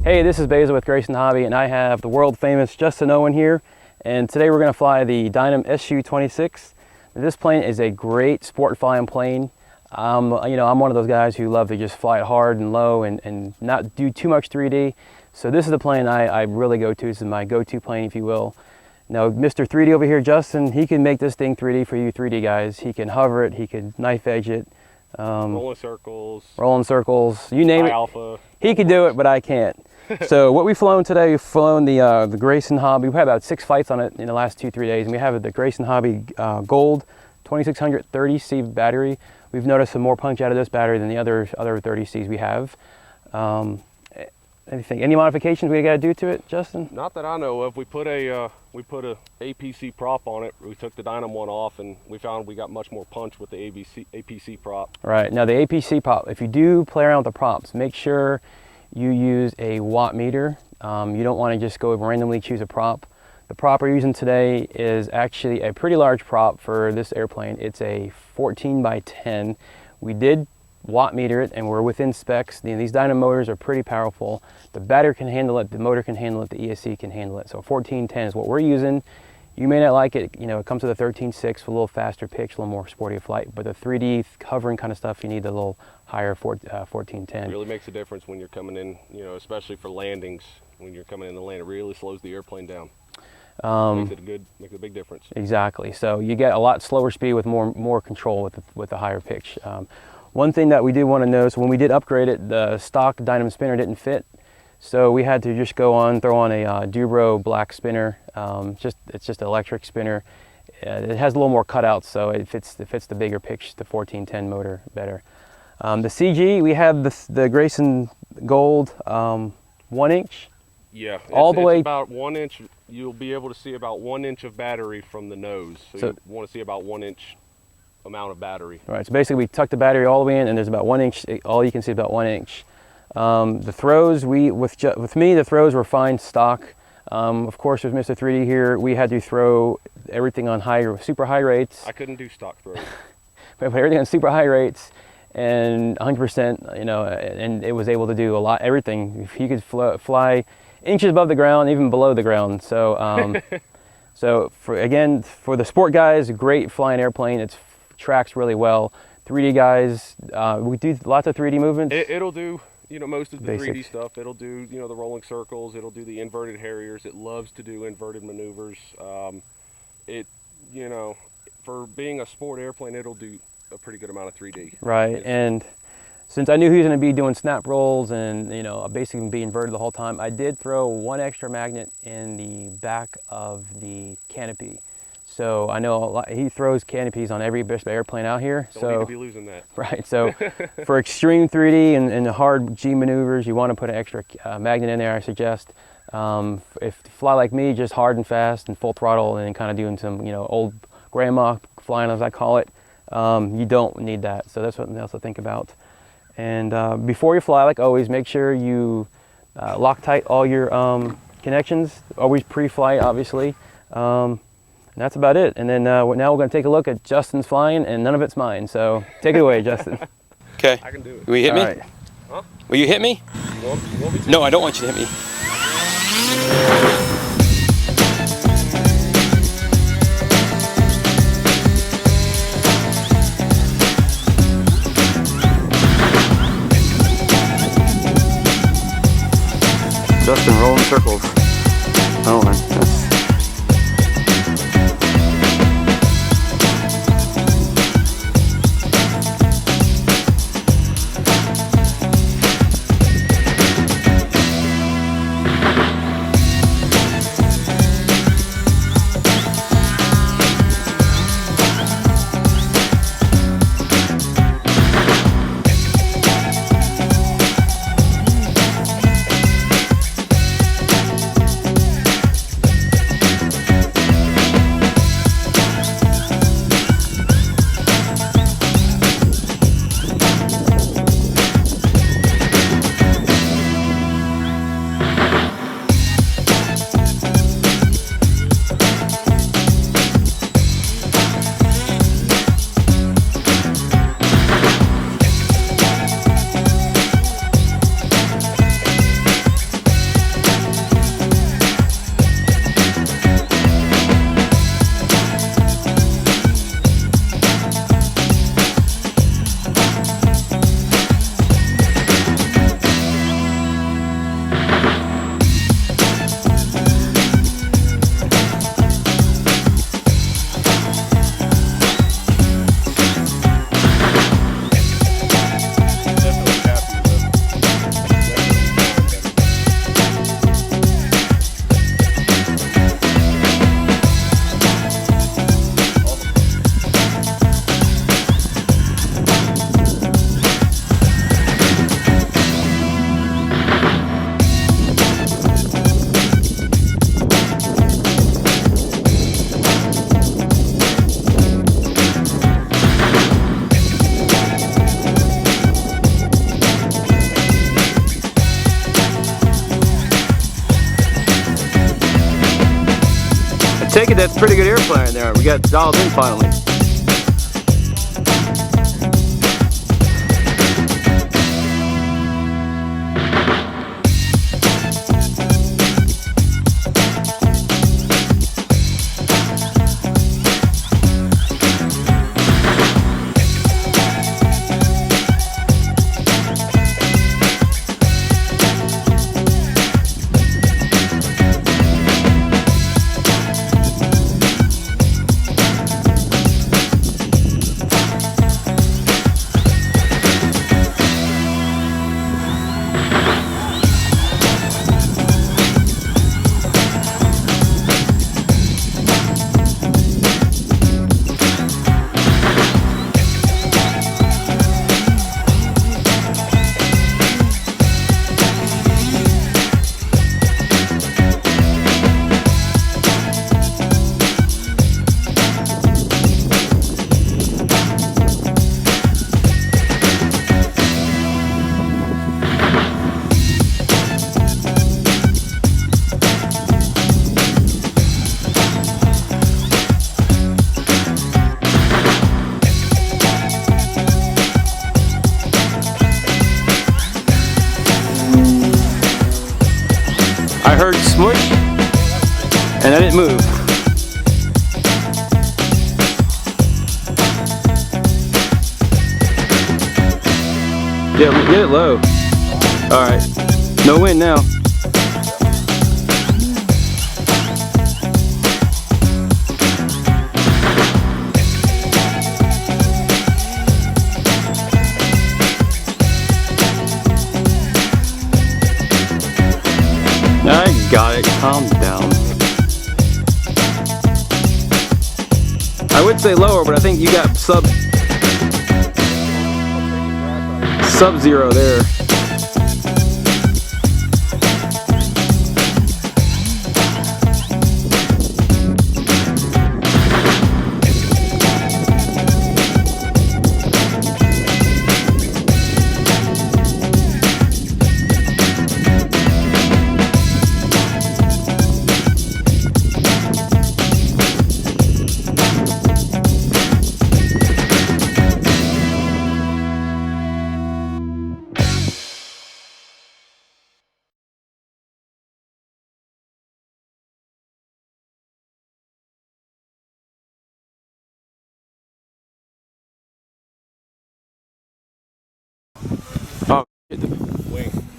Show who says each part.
Speaker 1: Hey, this is Basil with Gryason Hobby, and I have the world famous Justin Owen here. And today we're going to fly the Dynam su-26. This plane is a great sport flying plane. I'm one of those guys who love to just fly it hard and low and not do too much 3D. So this is the plane I really go to. This is my go-to plane, if you will. Now, Mr. 3D over here, Justin, he can make this thing 3D for you 3D guys. He can hover it, he can knife edge it.
Speaker 2: Rolling circles,
Speaker 1: you name it.
Speaker 2: alpha.
Speaker 1: He could do it, but I can't. So what we've flown today, we've flown the Gryason Hobby. We've had about 6 flights on it in the last 2-3 days, and we have the Gryason Hobby Gold 2600 30C battery. We've noticed some more punch out of this battery than the other 30Cs we have. Any modifications we got to do to it, Justin?
Speaker 2: Not that I know of. We put a APC prop on it. We took the Dynam one off, and we found we got much more punch with the APC prop.
Speaker 1: Right. Now the APC prop, if you do play around with the props, make sure you use a watt meter. You don't want to just go randomly choose a prop. The prop we're using today is actually a pretty large prop for this airplane. It's a 14 by 10. We did watt meter it, and we're within specs. These Dynam motors are pretty powerful. The battery can handle it, the motor can handle it, the ESC can handle it. So 1410 is what we're using. You may not like it, it comes with a 13.6 with a little faster pitch, a little more sporty flight, but the 3D hovering kind of stuff, you need the little higher 1410.
Speaker 2: It really makes a difference when you're coming in, especially for landings. When you're coming in to land, it really slows the airplane down. Makes a big difference. Exactly.
Speaker 1: So you get a lot slower speed with more control with the higher pitch. One thing that we did want to know, so when we did upgrade it, the stock Dynam spinner didn't fit. So we had to just throw on a Dubro black spinner. It's just an electric spinner. It has a little more cutouts, so it fits the bigger pitch, the 1410 motor better. The CG, we have the Grayson Gold 1 inch.
Speaker 2: Yeah,
Speaker 1: all the way
Speaker 2: about 1 inch. You'll be able to see about 1 inch of battery from the nose. So you want to see about 1 inch amount of battery.
Speaker 1: Right. So basically, we tuck the battery all the way in, and there's about 1 inch. All you can see is about 1 inch. The throws, with me, the throws were fine stock. Of course, with Mr. 3D here, we had to throw everything on super high rates.
Speaker 2: I couldn't do stock throws.
Speaker 1: We put everything on super high rates and 100%, and it was able to do everything. You could fly inches above the ground, even below the ground. So, for the sport guys, great flying airplane. It tracks really well. 3D guys, we do lots of 3D movements.
Speaker 2: It'll do, most of the
Speaker 1: Basic
Speaker 2: 3D stuff. It'll do, the rolling circles. It'll do the inverted Harriers. It loves to do inverted maneuvers. For being a sport airplane, it'll do a pretty good amount of 3D.
Speaker 1: Right, and since I knew he was going to be doing snap rolls and basically be inverted the whole time, I did throw one extra magnet in the back of the canopy. So I know he throws canopies on every airplane out here.
Speaker 2: Don't need to be losing that.
Speaker 1: Right. So for extreme 3D and hard G maneuvers, you want to put an extra magnet in there. I suggest. If you fly like me, just hard and fast and full throttle, and kind of doing some old grandma flying, as I call it, you don't need that. So that's something else to think about. And before you fly, like always, make sure you Loctite all your connections. Always pre-flight, obviously. And that's about it. And then now we're going to take a look at Justin's flying, and none of it's mine. So take it away, Justin.
Speaker 3: Okay.
Speaker 2: I can do it.
Speaker 3: Will you hit me?
Speaker 1: Right.
Speaker 2: Huh?
Speaker 3: Will you hit me?
Speaker 2: You want me to?
Speaker 3: No, I don't want you to hit me.
Speaker 1: Justin rolling circles. Oh man, that's... that's pretty good airplane in there. We got dialed in finally. I heard smush, and I didn't move. Yeah, get it low. All right, no wind now. I got it, calm down. I would say lower, but I think you got sub-zero there. Oh,
Speaker 2: Wing.